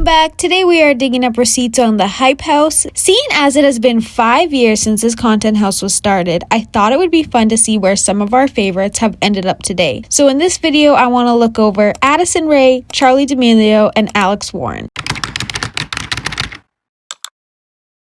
Welcome back. Today we are digging up receipts on the Hype House. Seeing as it has been 5 years since this content house was started, I thought it would be fun to see where some of our favorites have ended up today. So in this video, I want to look over Addison Rae, Charli D'Amelio, and Alex Warren.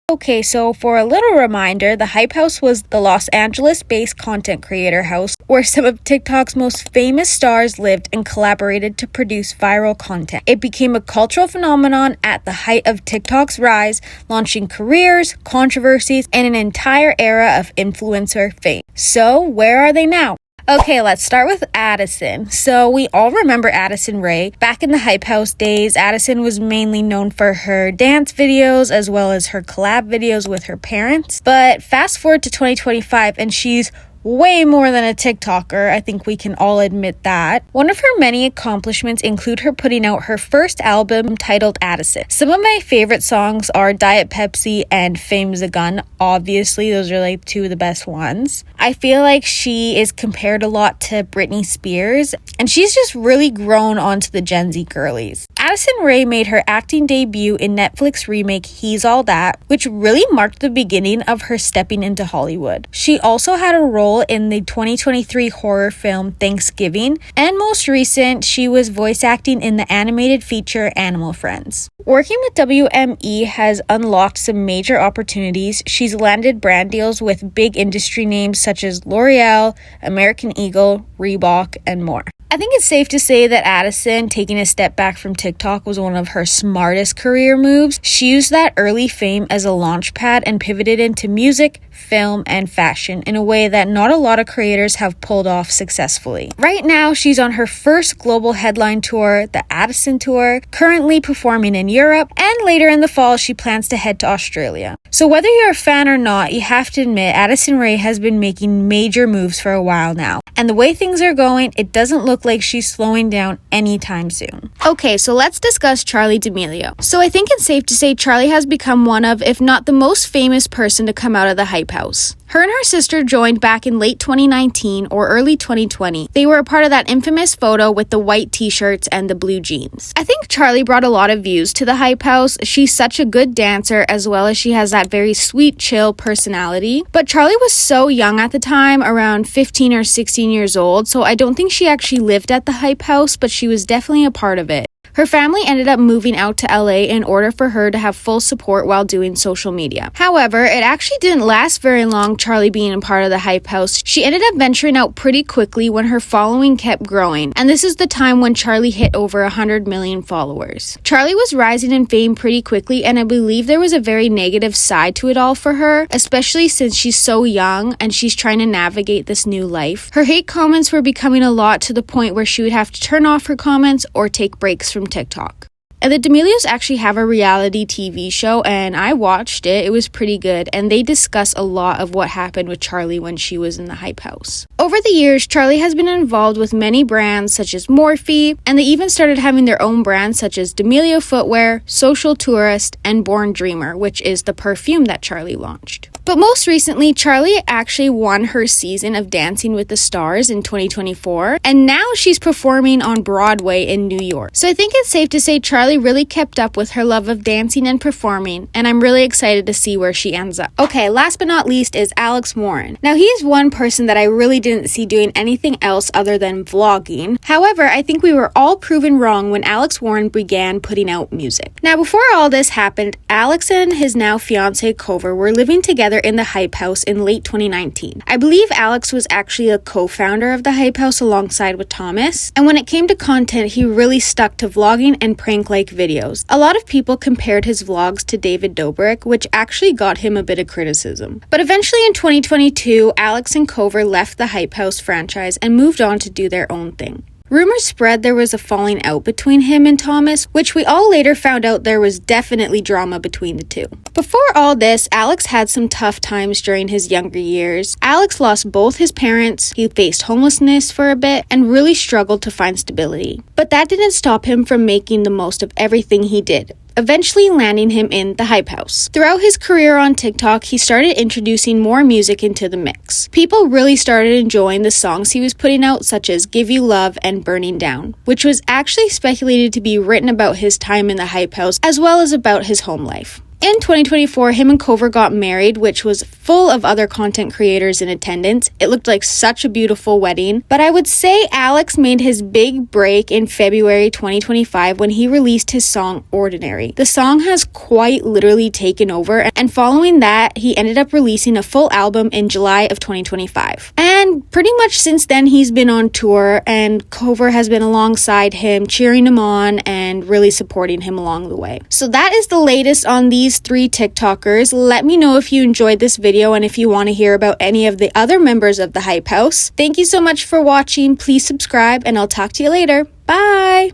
Okay, so for a little reminder, the Hype House was the Los Angeles-based content creator house where some of TikTok's most famous stars lived and collaborated to produce viral content. It became a cultural phenomenon at the height of TikTok's rise, launching careers, controversies, and an entire era of influencer fame. So, where are they now? Okay, let's start with Addison. So we all remember Addison Rae. Back in the Hype House days, Addison was mainly known for her dance videos as well as her collab videos with her parents. But fast forward to 2025 and she's way more than a TikToker. I think we can all admit that. One of her many accomplishments include her putting out her first album titled Addison. Some of my favorite songs are Diet Pepsi and Fame's a Gun. Obviously, those are like two of the best ones. I feel like she is compared a lot to Britney Spears, and she's just really grown onto the Gen Z girlies. Addison Rae made her acting debut in Netflix remake He's All That, which really marked the beginning of her stepping into Hollywood. She also had a role in the 2023 horror film Thanksgiving, and most recent, she was voice acting in the animated feature Animal Friends. Working with WME has unlocked some major opportunities. She's landed brand deals with big industry names such as L'Oreal, American Eagle, Reebok, and more. I think it's safe to say that Addison, taking a step back from TikTok, was one of her smartest career moves. She used that early fame as a launch pad and pivoted into music, film, and fashion in a way that not a lot of creators have pulled off successfully. Right now, she's on her first global headline tour, the Addison Tour, currently performing in Europe, and later in the fall, she plans to head to Australia. So whether you're a fan or not, you have to admit Addison Rae has been making major moves for a while now. And the way things are going, it doesn't look like she's slowing down anytime soon. Okay, so let's discuss Charli D'Amelio. So I think it's safe to say Charli has become one of, if not the most famous person to come out of the Hype House. Her and her sister joined back in late 2019 or early 2020. They were a part of that infamous photo with the white t-shirts and the blue jeans. I think Charli brought a lot of views to the Hype House. She's such a good dancer as well as she has that very sweet, chill personality. But Charli was so young at the time, around 15 or 16 years old, so I don't think she actually lived at the Hype House, but she was definitely a part of it. Her family ended up moving out to LA in order for her to have full support while doing social media. However, it actually didn't last very long, Charli being a part of the Hype House. She ended up venturing out pretty quickly when her following kept growing, and this is the time when Charli hit over 100 million followers. Charli was rising in fame pretty quickly, and I believe there was a very negative side to it all for her, especially since she's so young and she's trying to navigate this new life. Her hate comments were becoming a lot to the point where she would have to turn off her comments or take breaks from TikTok. And the D'Amelios actually have a reality TV show, and I watched it. It was pretty good, and they discuss a lot of what happened with Charli when she was in the Hype House. Over the years, Charli has been involved with many brands such as Morphe, and they even started having their own brands such as D'Amelio Footwear, Social Tourist, and Born Dreamer, which is the perfume that Charli launched. But most recently, Charli actually won her season of Dancing with the Stars in 2024, and now she's performing on Broadway in New York. So I think it's safe to say Charli really kept up with her love of dancing and performing, and I'm really excited to see where she ends up. Okay, last but not least is Alex Warren. Now, he is one person that I really didn't see doing anything else other than vlogging. However, I think we were all proven wrong when Alex Warren began putting out music. Now, before all this happened, Alex and his now fiance Cover were living together in the Hype House in late 2019. I believe Alex was actually a co-founder of the Hype House alongside with Thomas, and when it came to content, he really stuck to vlogging and prank-like videos. A lot of people compared his vlogs to David Dobrik, which actually got him a bit of criticism. But eventually in 2022, Alex and Cover left the Hype House franchise and moved on to do their own thing. Rumors spread there was a falling out between him and Thomas, which we all later found out there was definitely drama between the two. Before all this, Alex had some tough times during his younger years. Alex lost both his parents, he faced homelessness for a bit, and really struggled to find stability. But that didn't stop him from making the most of everything he did, eventually landing him in the Hype House. Throughout his career on TikTok, he started introducing more music into the mix. People really started enjoying the songs he was putting out, such as Give You Love and Burning Down, which was actually speculated to be written about his time in the Hype House, as well as about his home life. In 2024, him and Cover got married, which was full of other content creators in attendance. It looked like such a beautiful wedding. But I would say Alex made his big break in February 2025 when he released his song Ordinary. The song has quite literally taken over, and following that, he ended up releasing a full album in July of 2025. And pretty much since then, he's been on tour, and Cover has been alongside him, cheering him on and really supporting him along the way. So that is the latest on these 3 TikTokers. Let me know if you enjoyed this video and if you want to hear about any of the other members of the Hype House. Thank you so much for watching. Please subscribe and I'll talk to you later. Bye!